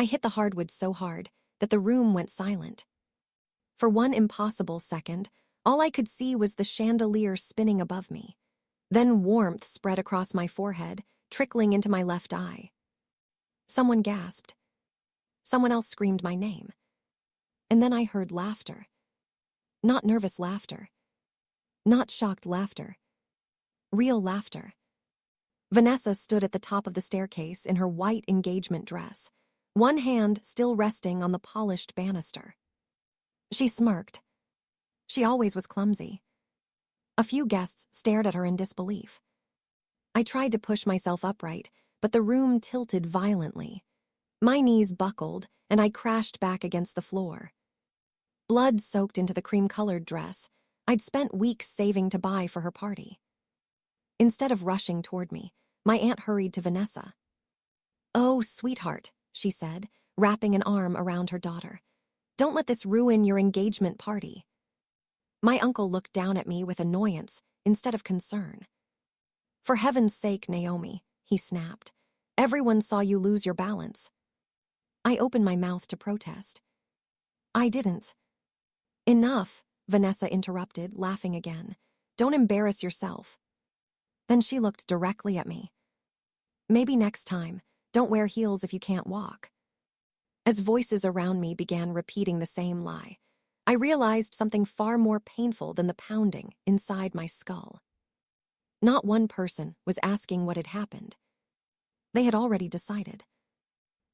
I hit the hardwood so hard that the room went silent. For one impossible second, all I could see was the chandelier spinning above me. Then warmth spread across my forehead, trickling into my left eye. Someone gasped. Someone else screamed my name. And then I heard laughter. Not nervous laughter. Not shocked laughter. Real laughter. Vanessa stood at the top of the staircase in her white engagement dress, one hand still resting on the polished banister. She smirked. She always was clumsy. A few guests stared at her in disbelief. I tried to push myself upright, but the room tilted violently. My knees buckled, and I crashed back against the floor. Blood soaked into the cream-colored dress I'd spent weeks saving to buy for her party. Instead of rushing toward me, my aunt hurried to Vanessa. "Oh, sweetheart," she said, wrapping an arm around her daughter. "Don't let this ruin your engagement party." My uncle looked down at me with annoyance instead of concern. "For heaven's sake, Naomi," he snapped. "Everyone saw you lose your balance." I opened my mouth to protest. "I didn't." "Enough," Vanessa interrupted, laughing again. "Don't embarrass yourself." Then she looked directly at me. "Maybe next time, don't wear heels if you can't walk." As voices around me began repeating the same lie, I realized something far more painful than the pounding inside my skull. Not one person was asking what had happened. They had already decided.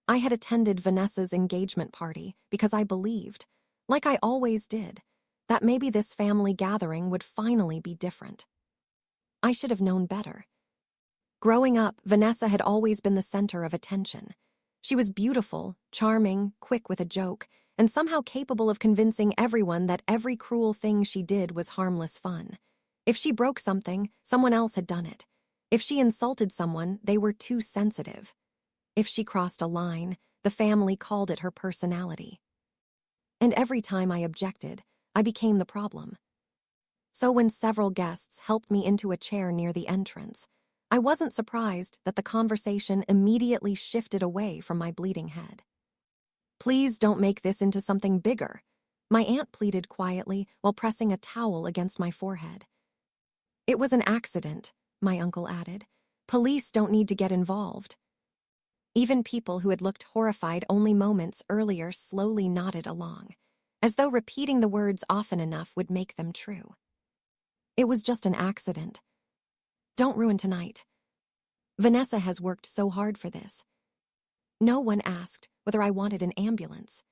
I had attended Vanessa's engagement party because I believed, like I always did, that maybe this family gathering would finally be different. I should have known better. Growing up, Vanessa had always been the center of attention. She was beautiful, charming, quick with a joke, and somehow capable of convincing everyone that every cruel thing she did was harmless fun. If she broke something, someone else had done it. If she insulted someone, they were too sensitive. If she crossed a line, the family called it her personality. And every time I objected, I became the problem. So when several guests helped me into a chair near the entrance, I wasn't surprised that the conversation immediately shifted away from my bleeding head. "Please don't make this into something bigger," my aunt pleaded quietly while pressing a towel against my forehead. "It was an accident," my uncle added. "Police don't need to get involved." Even people who had looked horrified only moments earlier slowly nodded along, as though repeating the words often enough would make them true. "It was just an accident. Don't ruin tonight. Vanessa has worked so hard for this." No one asked whether I wanted an ambulance.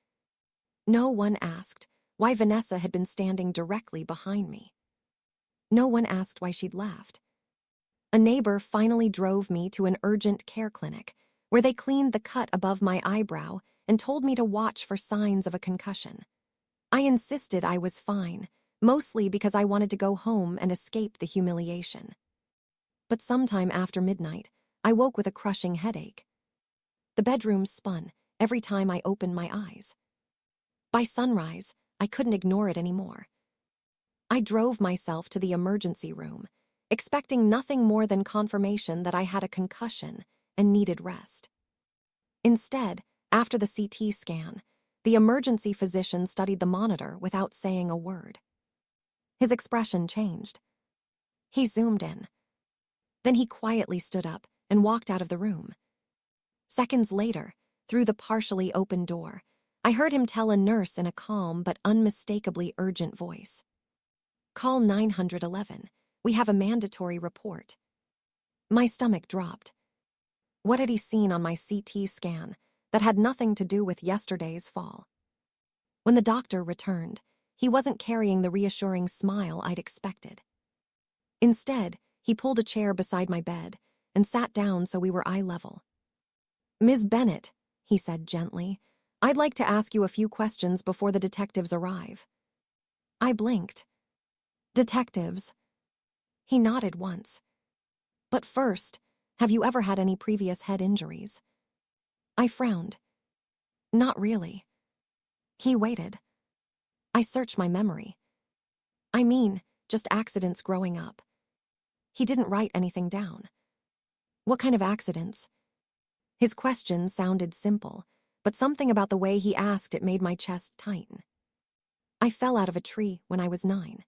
No one asked why Vanessa had been standing directly behind me. No one asked why she'd laughed. A neighbor finally drove me to an urgent care clinic, where they cleaned the cut above my eyebrow and told me to watch for signs of a concussion. I insisted I was fine, mostly because I wanted to go home and escape the humiliation. But sometime after midnight, I woke with a crushing headache. The bedroom spun every time I opened my eyes. By sunrise, I couldn't ignore it anymore. I drove myself to the emergency room, expecting nothing more than confirmation that I had a concussion and needed rest. Instead, after the CT scan, the emergency physician studied the monitor without saying a word. His expression changed. He zoomed in. Then he quietly stood up and walked out of the room. Seconds later, through the partially open door, I heard him tell a nurse in a calm but unmistakably urgent voice. "Call 911. We have a mandatory report." My stomach dropped. What had he seen on my CT scan that had nothing to do with yesterday's fall? When the doctor returned, he wasn't carrying the reassuring smile I'd expected. Instead, he pulled a chair beside my bed and sat down so we were eye level. "Ms. Bennett," he said gently, "I'd like to ask you a few questions before the detectives arrive." I blinked. "Detectives?" He nodded once. "But first, have you ever had any previous head injuries?" I frowned. "Not really." He waited. I searched my memory. I mean, just accidents growing up. He didn't write anything down. "What kind of accidents?" His question sounded simple, but something about the way he asked it made my chest tighten. I fell out of a tree when I was 9.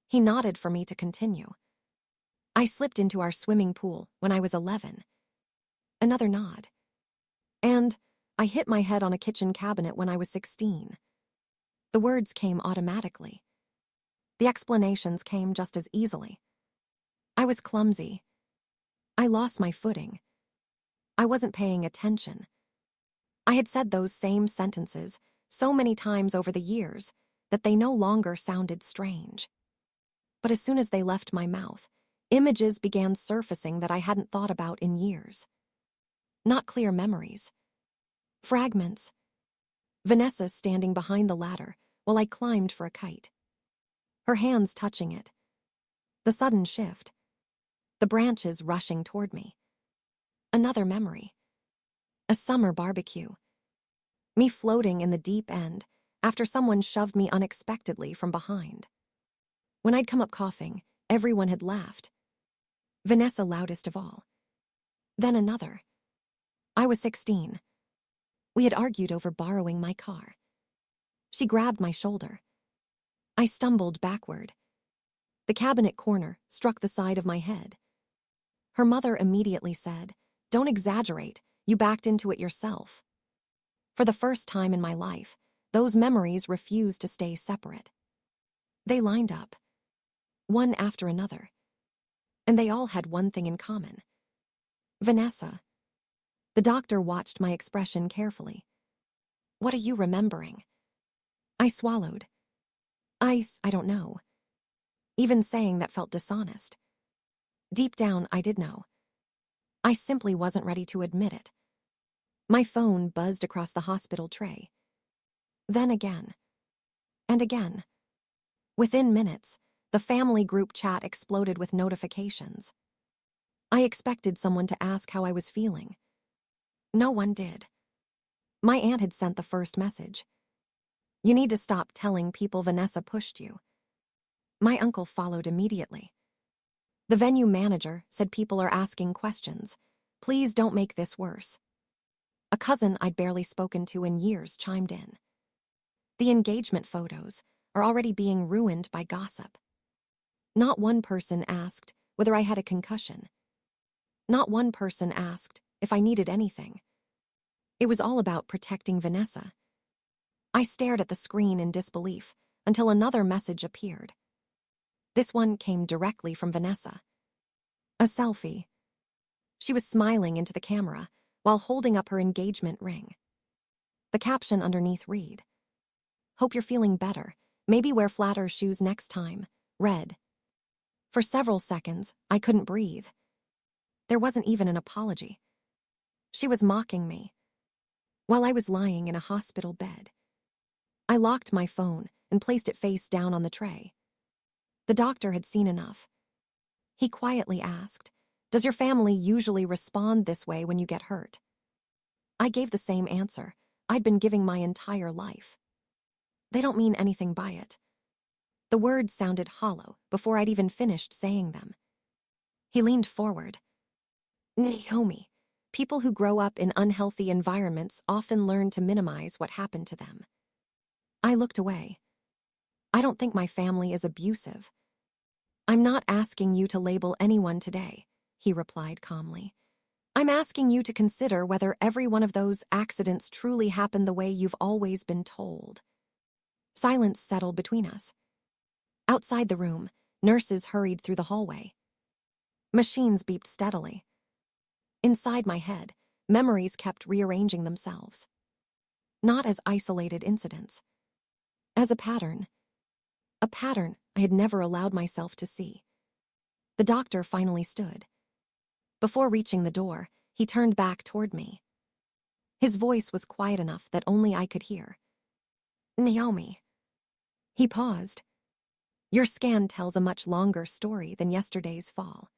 He nodded for me to continue. I slipped into our swimming pool when I was 11. Another nod. And I hit my head on a kitchen cabinet when I was 16. The words came automatically. The explanations came just as easily. I was clumsy. I lost my footing. I wasn't paying attention. I had said those same sentences so many times over the years that they no longer sounded strange. But as soon as they left my mouth, images began surfacing that I hadn't thought about in years. Not clear memories. Fragments. Vanessa standing behind the ladder while I climbed for a kite. Her hands touching it. The sudden shift. The branches rushing toward me. Another memory. A summer barbecue. Me floating in the deep end after someone shoved me unexpectedly from behind. When I'd come up coughing, everyone had laughed. Vanessa loudest of all. Then another. I was 16. We had argued over borrowing my car. She grabbed my shoulder. I stumbled backward. The cabinet corner struck the side of my head. Her mother immediately said, "Don't exaggerate, you backed into it yourself." For the first time in my life, those memories refused to stay separate. They lined up, one after another. And they all had one thing in common. Vanessa. The doctor watched my expression carefully. "What are you remembering?" I swallowed. I don't know. Even saying that felt dishonest. Deep down, I did know. I simply wasn't ready to admit it. My phone buzzed across the hospital tray. Then again. And again. Within minutes, the family group chat exploded with notifications. I expected someone to ask how I was feeling. No one did. My aunt had sent the first message. "You need to stop telling people Vanessa pushed you." My uncle followed immediately. The venue manager said people are asking questions. "Please don't make this worse." A cousin I'd barely spoken to in years chimed in. "The engagement photos are already being ruined by gossip." Not one person asked whether I had a concussion. Not one person asked if I needed anything. It was all about protecting Vanessa. I stared at the screen in disbelief until another message appeared. This one came directly from Vanessa. A selfie. She was smiling into the camera while holding up her engagement ring. The caption underneath read, "Hope you're feeling better. Maybe wear flatter shoes next time. Red." For several seconds, I couldn't breathe. There wasn't even an apology. She was mocking me. While I was lying in a hospital bed. I locked my phone and placed it face down on the tray. The doctor had seen enough. He quietly asked, "Does your family usually respond this way when you get hurt?" I gave the same answer I'd been giving my entire life. "They don't mean anything by it." The words sounded hollow before I'd even finished saying them. He leaned forward. "Naomi, people who grow up in unhealthy environments often learn to minimize what happened to them." I looked away. "I don't think my family is abusive." "I'm not asking you to label anyone today," he replied calmly. "I'm asking you to consider whether every one of those accidents truly happened the way you've always been told." Silence settled between us. Outside the room, nurses hurried through the hallway. Machines beeped steadily. Inside my head, memories kept rearranging themselves. Not as isolated incidents. As a pattern. A pattern I had never allowed myself to see. The doctor finally stood. Before reaching the door, he turned back toward me. His voice was quiet enough that only I could hear. "Naomi." He paused. "Your scan tells a much longer story than yesterday's fall."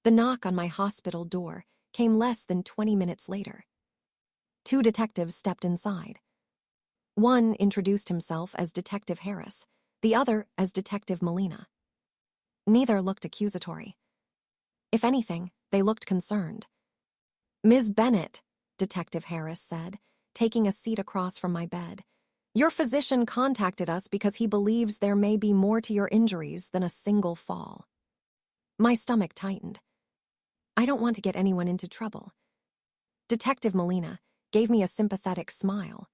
The knock on my hospital door came less than 20 minutes later. 2 detectives stepped inside. One introduced himself as Detective Harris, the other as Detective Molina. Neither looked accusatory. If anything, they looked concerned. "Ms. Bennett," Detective Harris said, taking a seat across from my bed. "Your physician contacted us because he believes there may be more to your injuries than a single fall." My stomach tightened. I don't want to get anyone into trouble. Detective Molina gave me a sympathetic smile.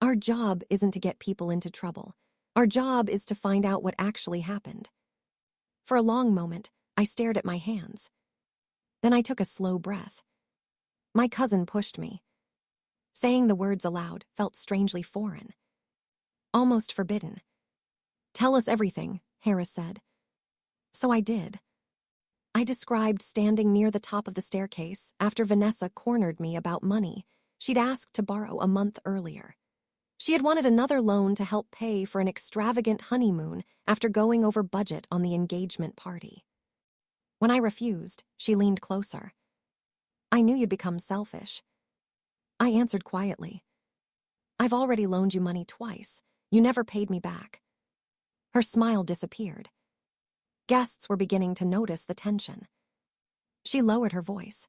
"Our job isn't to get people into trouble. Our job is to find out what actually happened." For a long moment, I stared at my hands. Then I took a slow breath. My cousin pushed me. Saying the words aloud felt strangely foreign, almost forbidden. "Tell us everything," Harris said. So I did. I described standing near the top of the staircase after Vanessa cornered me about money she'd asked to borrow a month earlier. She had wanted another loan to help pay for an extravagant honeymoon after going over budget on the engagement party. When I refused, she leaned closer. "I knew you'd become selfish." I answered quietly. "I've already loaned you money twice. You never paid me back." Her smile disappeared. Guests were beginning to notice the tension. She lowered her voice.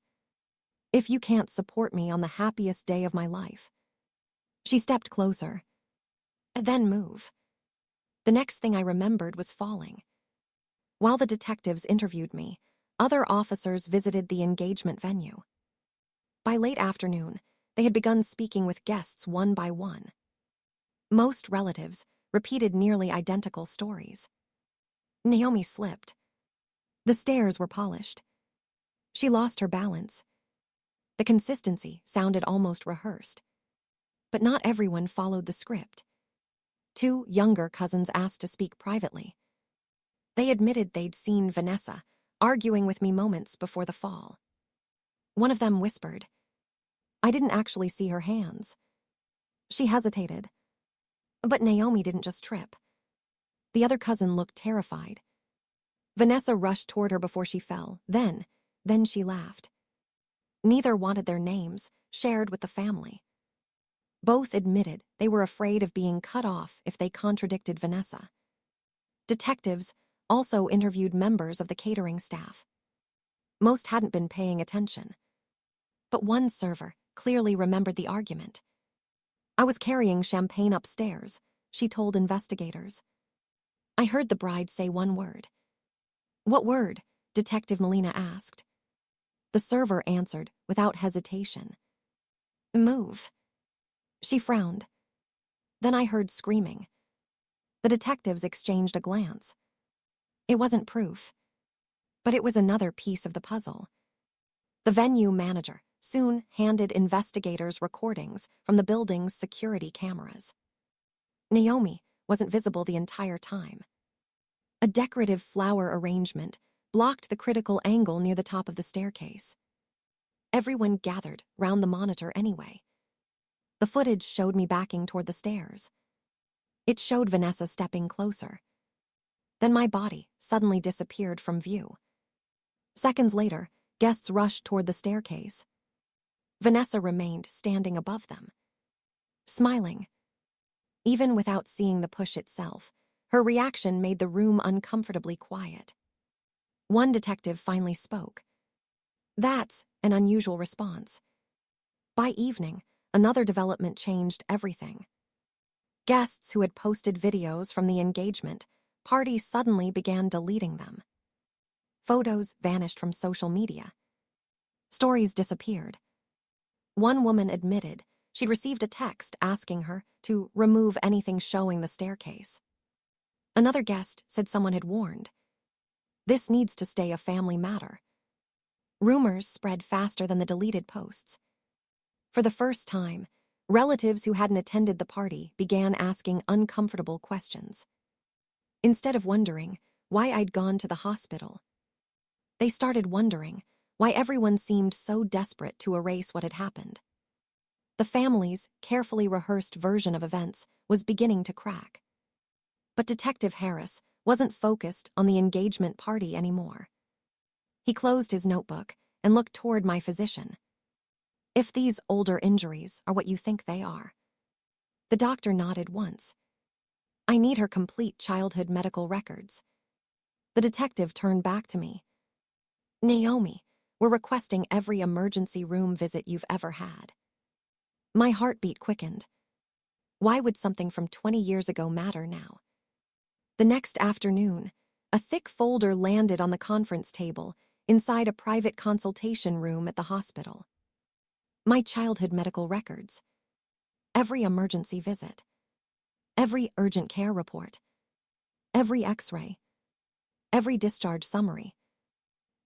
"If you can't support me on the happiest day of my life." She stepped closer. "Then move." The next thing I remembered was falling. While the detectives interviewed me, other officers visited the engagement venue. By late afternoon, they had begun speaking with guests one by one. Most relatives repeated nearly identical stories. Naomi slipped. The stairs were polished. She lost her balance. The consistency sounded almost rehearsed. But not everyone followed the script. Two younger cousins asked to speak privately. They admitted they'd seen Vanessa arguing with me moments before the fall. One of them whispered, "I didn't actually see her hands." She hesitated. But Naomi didn't just trip. The other cousin looked terrified. Vanessa rushed toward her before she fell. Then she laughed. Neither wanted their names shared with the family. Both admitted they were afraid of being cut off if they contradicted Vanessa. Detectives also interviewed members of the catering staff. Most hadn't been paying attention. But one server clearly remembered the argument. "I was carrying champagne upstairs," she told investigators. "I heard the bride say one word." "What word?" Detective Molina asked. The server answered without hesitation. "Move." She frowned. Then I heard screaming. The detectives exchanged a glance. It wasn't proof, but it was another piece of the puzzle. The venue manager soon handed investigators recordings from the building's security cameras. Naomi wasn't visible the entire time. A decorative flower arrangement blocked the critical angle near the top of the staircase. Everyone gathered round the monitor anyway. The footage showed me backing toward the stairs. It showed Vanessa stepping closer. Then my body suddenly disappeared from view. Seconds later, guests rushed toward the staircase. Vanessa remained standing above them, smiling. Even without seeing the push itself, her reaction made the room uncomfortably quiet. One detective finally spoke. "That's an unusual response." By evening, another development changed everything. Guests who had posted videos from the engagement party suddenly began deleting them. Photos vanished from social media. Stories disappeared. One woman admitted she'd received a text asking her to remove anything showing the staircase. Another guest said someone had warned, "This needs to stay a family matter." Rumors spread faster than the deleted posts. For the first time, relatives who hadn't attended the party began asking uncomfortable questions. Instead of wondering why I'd gone to the hospital, they started wondering why everyone seemed so desperate to erase what had happened. The family's carefully rehearsed version of events was beginning to crack. But Detective Harris wasn't focused on the engagement party anymore. He closed his notebook and looked toward my physician. "If these older injuries are what you think they are." The doctor nodded once. "I need her complete childhood medical records." The detective turned back to me. "Naomi, we're requesting every emergency room visit you've ever had." My heartbeat quickened. Why would something from 20 years ago matter now? The next afternoon, a thick folder landed on the conference table inside a private consultation room at the hospital. My childhood medical records. Every emergency visit. Every urgent care report. Every x-ray. Every discharge summary.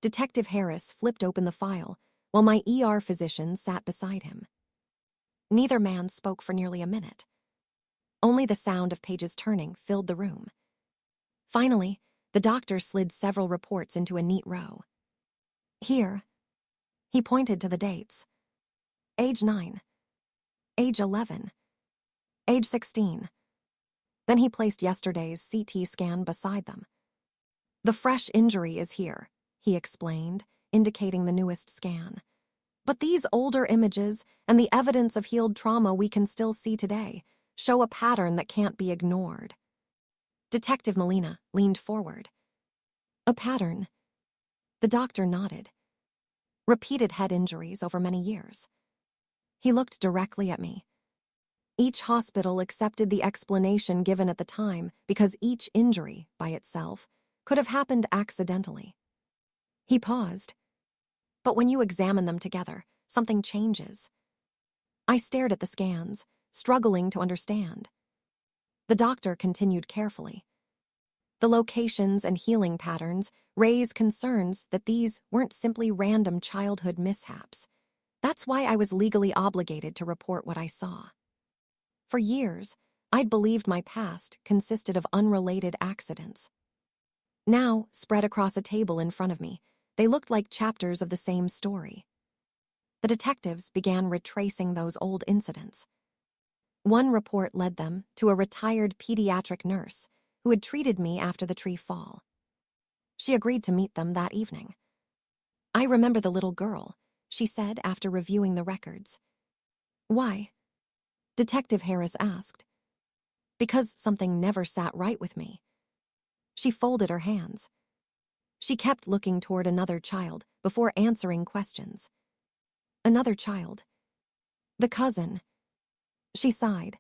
Detective Harris flipped open the file while my ER physician sat beside him. Neither man spoke for nearly a minute. Only the sound of pages turning filled the room. Finally, the doctor slid several reports into a neat row. Here, he pointed to the dates. Age 9. Age 11. Age 16. Then he placed yesterday's CT scan beside them. The fresh injury is here, he explained, indicating the newest scan. But these older images and the evidence of healed trauma we can still see today show a pattern that can't be ignored. Detective Molina leaned forward. A pattern. The doctor nodded. Repeated head injuries over many years. He looked directly at me. Each hospital accepted the explanation given at the time because each injury, by itself, could have happened accidentally. He paused. But when you examine them together, something changes. I stared at the scans, struggling to understand. The doctor continued carefully. The locations and healing patterns raise concerns that these weren't simply random childhood mishaps. That's why I was legally obligated to report what I saw. For years, I'd believed my past consisted of unrelated accidents. Now, spread across a table in front of me, they looked like chapters of the same story. The detectives began retracing those old incidents. One report led them to a retired pediatric nurse who had treated me after the tree fall. She agreed to meet them that evening. I remember the little girl, she said after reviewing the records. Why? Detective Harris asked. Because something never sat right with me. She folded her hands. She kept looking toward another child before answering questions. Another child. The cousin. She sighed.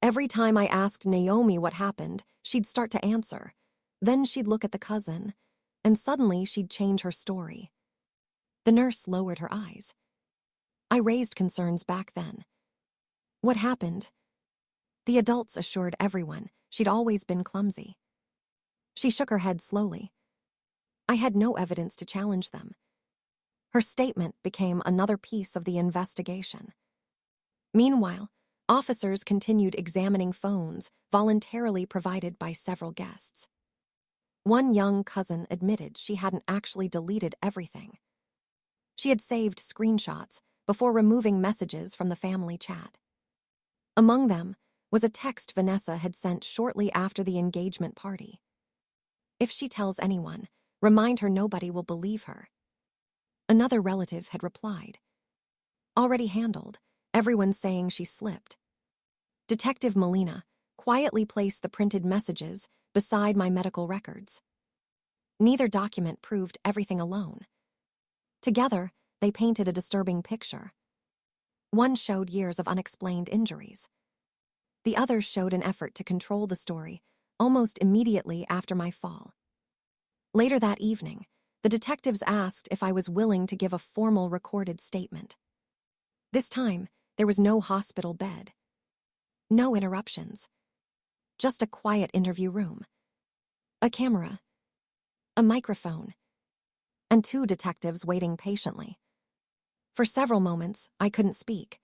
Every time I asked Naomi what happened, she'd start to answer. Then she'd look at the cousin, and suddenly she'd change her story. The nurse lowered her eyes. I raised concerns back then. What happened? The adults assured everyone she'd always been clumsy. She shook her head slowly. I had no evidence to challenge them. Her statement became another piece of the investigation. Meanwhile, officers continued examining phones voluntarily provided by several guests. One young cousin admitted she hadn't actually deleted everything. She had saved screenshots before removing messages from the family chat. Among them was a text Vanessa had sent shortly after the engagement party. If she tells anyone, remind her nobody will believe her. Another relative had replied. Already handled, everyone saying she slipped. Detective Molina quietly placed the printed messages beside my medical records. Neither document proved everything alone. Together, they painted a disturbing picture. One showed years of unexplained injuries. The other showed an effort to control the story almost immediately after my fall. Later that evening, the detectives asked if I was willing to give a formal recorded statement. This time, there was no hospital bed. No interruptions. Just a quiet interview room. A camera. A microphone. And two detectives waiting patiently. For several moments, I couldn't speak.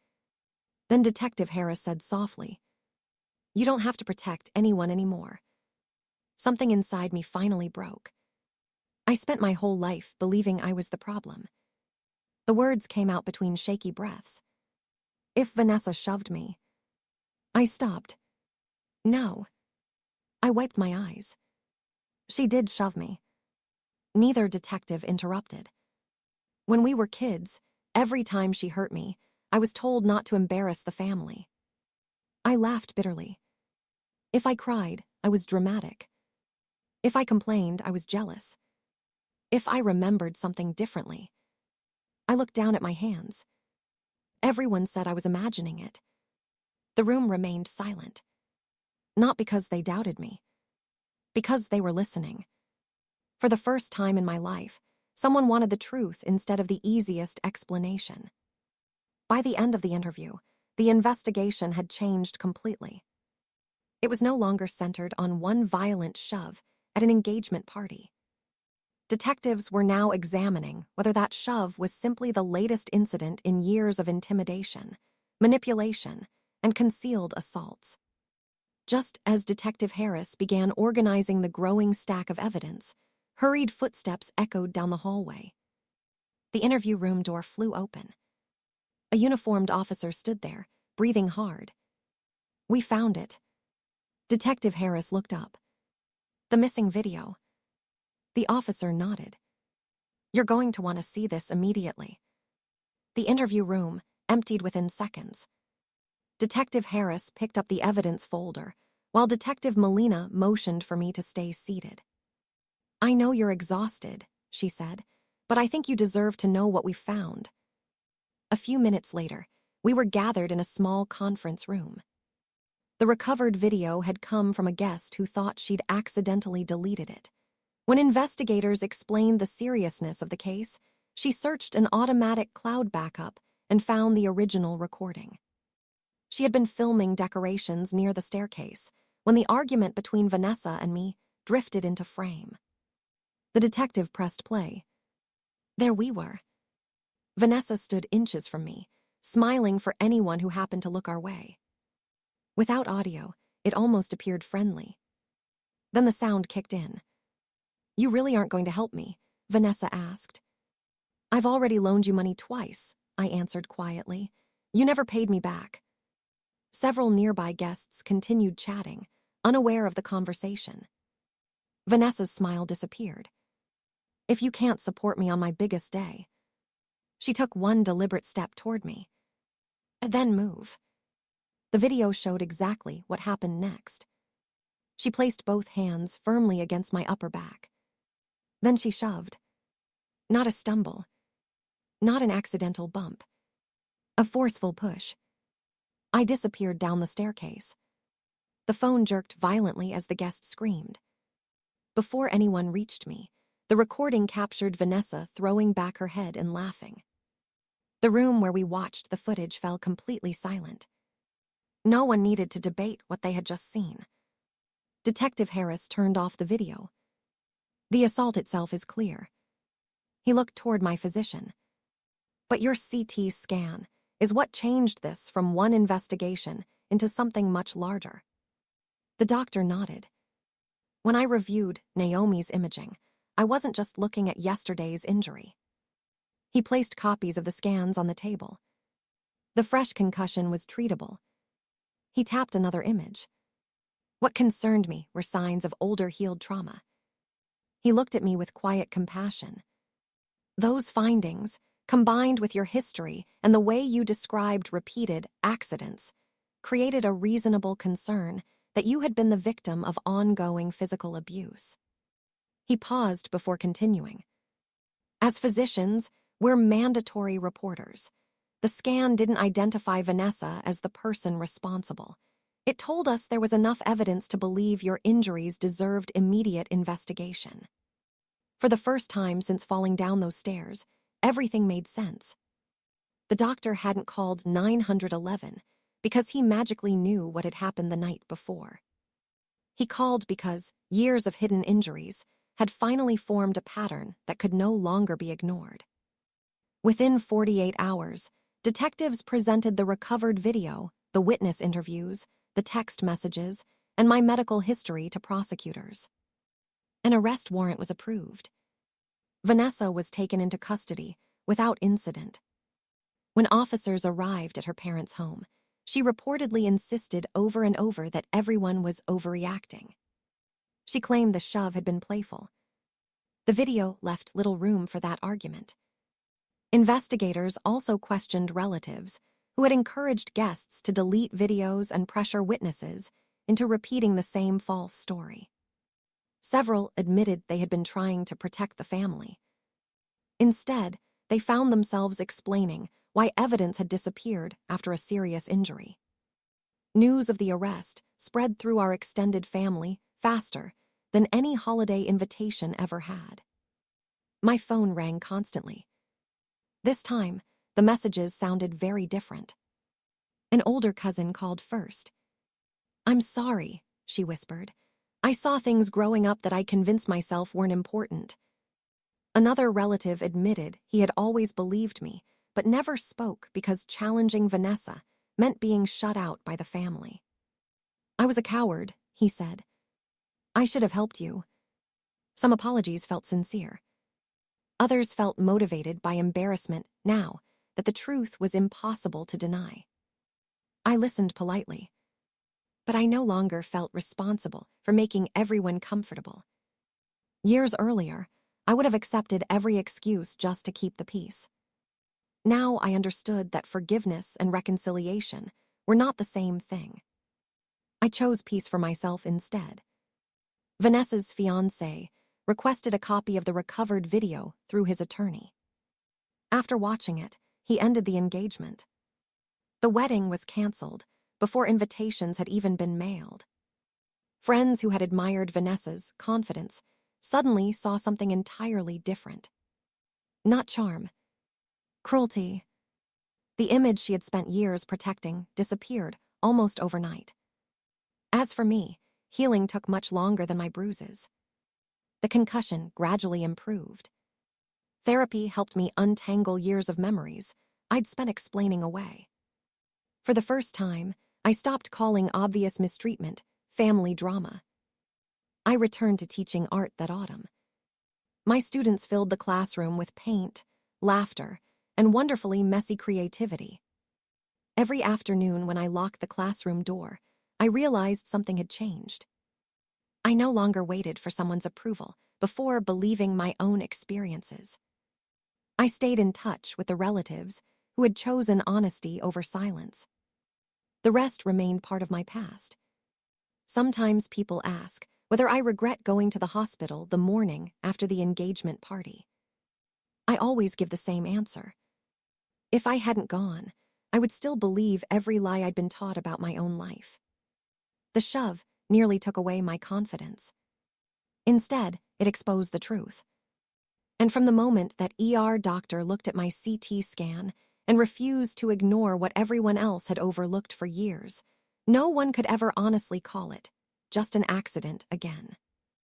Then Detective Harris said softly, "You don't have to protect anyone anymore." Something inside me finally broke. I spent my whole life believing I was the problem. The words came out between shaky breaths. If Vanessa shoved me. I stopped. No. I wiped my eyes. She did shove me. Neither detective interrupted. When we were kids, every time she hurt me, I was told not to embarrass the family. I laughed bitterly. If I cried, I was dramatic. If I complained, I was jealous. If I remembered something differently. I looked down at my hands. Everyone said I was imagining it. The room remained silent. Not because they doubted me, because they were listening. For the first time in my life, someone wanted the truth instead of the easiest explanation. By the end of the interview, the investigation had changed completely. It was no longer centered on one violent shove at an engagement party. Detectives were now examining whether that shove was simply the latest incident in years of intimidation, manipulation, and concealed assaults. Just as Detective Harris began organizing the growing stack of evidence, hurried footsteps echoed down the hallway. The interview room door flew open. A uniformed officer stood there, breathing hard. "We found it." Detective Harris looked up. "The missing video." The officer nodded. "You're going to want to see this immediately." The interview room emptied within seconds. Detective Harris picked up the evidence folder, while Detective Molina motioned for me to stay seated. "I know you're exhausted," she said, "but I think you deserve to know what we found." A few minutes later, we were gathered in a small conference room. The recovered video had come from a guest who thought she'd accidentally deleted it. When investigators explained the seriousness of the case, she searched an automatic cloud backup and found the original recording. She had been filming decorations near the staircase when the argument between Vanessa and me drifted into frame. The detective pressed play. There we were. Vanessa stood inches from me, smiling for anyone who happened to look our way. Without audio, it almost appeared friendly. Then the sound kicked in. "You really aren't going to help me?" Vanessa asked. "I've already loaned you money twice," I answered quietly. "You never paid me back." Several nearby guests continued chatting, unaware of the conversation. Vanessa's smile disappeared. "If you can't support me on my biggest day." She took one deliberate step toward me. "Then move." The video showed exactly what happened next. She placed both hands firmly against my upper back. Then she shoved. Not a stumble. Not an accidental bump. A forceful push. I disappeared down the staircase. The phone jerked violently as the guest screamed. Before anyone reached me, the recording captured Vanessa throwing back her head and laughing. The room where we watched the footage fell completely silent. No one needed to debate what they had just seen. Detective Harris turned off the video. "The assault itself is clear." He looked toward my physician. "But your CT scan is what changed this from one investigation into something much larger." The doctor nodded. "When I reviewed Naomi's imaging, I wasn't just looking at yesterday's injury." He placed copies of the scans on the table. The fresh concussion was treatable. He tapped another image. What concerned me were signs of older healed trauma. He looked at me with quiet compassion. "Those findings, combined with your history and the way you described repeated accidents, created a reasonable concern that you had been the victim of ongoing physical abuse." He paused before continuing. "As physicians, we're mandatory reporters. The scan didn't identify Vanessa as the person responsible. It told us there was enough evidence to believe your injuries deserved immediate investigation." For the first time since falling down those stairs, everything made sense. The doctor hadn't called 911 because he magically knew what had happened the night before. He called because years of hidden injuries had finally formed a pattern that could no longer be ignored. Within 48 hours, detectives presented the recovered video, the witness interviews, the text messages, and my medical history to prosecutors. An arrest warrant was approved. Vanessa was taken into custody without incident. When officers arrived at her parents' home, she reportedly insisted over and over that everyone was overreacting. She claimed the shove had been playful. The video left little room for that argument. Investigators also questioned relatives who had encouraged guests to delete videos and pressure witnesses into repeating the same false story. Several admitted they had been trying to protect the family. Instead, they found themselves explaining why evidence had disappeared after a serious injury. News of the arrest spread through our extended family faster than any holiday invitation ever had. My phone rang constantly. This time, the messages sounded very different. An older cousin called first. "I'm sorry," she whispered. "I saw things growing up that I convinced myself weren't important." Another relative admitted he had always believed me, but never spoke because challenging Vanessa meant being shut out by the family. "I was a coward," he said. "I should have helped you." Some apologies felt sincere. Others felt motivated by embarrassment now that the truth was impossible to deny. I listened politely, but I no longer felt responsible for making everyone comfortable. Years earlier, I would have accepted every excuse just to keep the peace. Now I understood that forgiveness and reconciliation were not the same thing. I chose peace for myself instead. Vanessa's fiancé requested a copy of the recovered video through his attorney. After watching it, he ended the engagement. The wedding was canceled before invitations had even been mailed. Friends who had admired Vanessa's confidence suddenly saw something entirely different. Not charm. Cruelty. The image she had spent years protecting disappeared almost overnight. As for me, healing took much longer than my bruises. The concussion gradually improved. Therapy helped me untangle years of memories I'd spent explaining away. For the first time, I stopped calling obvious mistreatment family drama. I returned to teaching art that autumn. My students filled the classroom with paint, laughter, and wonderfully messy creativity. Every afternoon when I locked the classroom door, I realized something had changed. I no longer waited for someone's approval before believing my own experiences. I stayed in touch with the relatives who had chosen honesty over silence. The rest remained part of my past. Sometimes people ask whether I regret going to the hospital the morning after the engagement party. I always give the same answer. If I hadn't gone, I would still believe every lie I'd been taught about my own life. The shove nearly took away my confidence. Instead, it exposed the truth. And from the moment that ER doctor looked at my CT scan and refused to ignore what everyone else had overlooked for years, no one could ever honestly call it just an accident again.